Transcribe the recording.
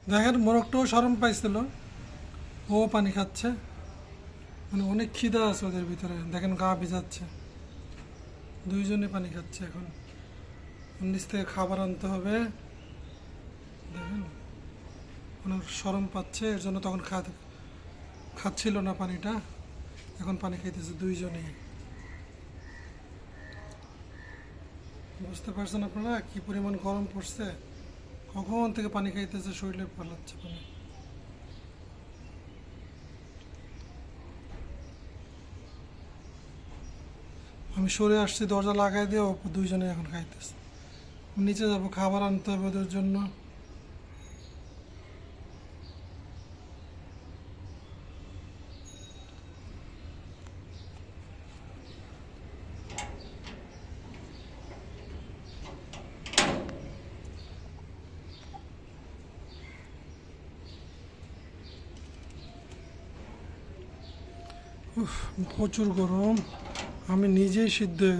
দেখেন মোরগটাও শরম পাইছিল, ও পানি খাচ্ছে। মানে অনেক খিদা আছে ওদের ভিতরে, দেখেন গা ভিজাচ্ছে। দুইজনে পানি খাচ্ছে। এখন নিচ থেকে খাবার আনতে হবে। দেখেন অনেক শরম পাচ্ছে, এর জন্য তখন খাচ্ছিল না পানিটা, এখন পানি খাইতেছে দুইজনেই। বুঝতে পারছেন আপনারা কি পরিমাণ গরম পড়ছে? কখন থেকে পানি খাইতেছে, শরীরে পালাচ্ছে পানি। আমি সরে আসছি, দরজা লাগাই দিয়ে দুইজনে এখন খাইতেছে। নিচে যাব, খাবার আনতে হবে ওদের জন্য। উফ, প্রচুর গরম, আমি নিজেই সিদ্ধ হয়ে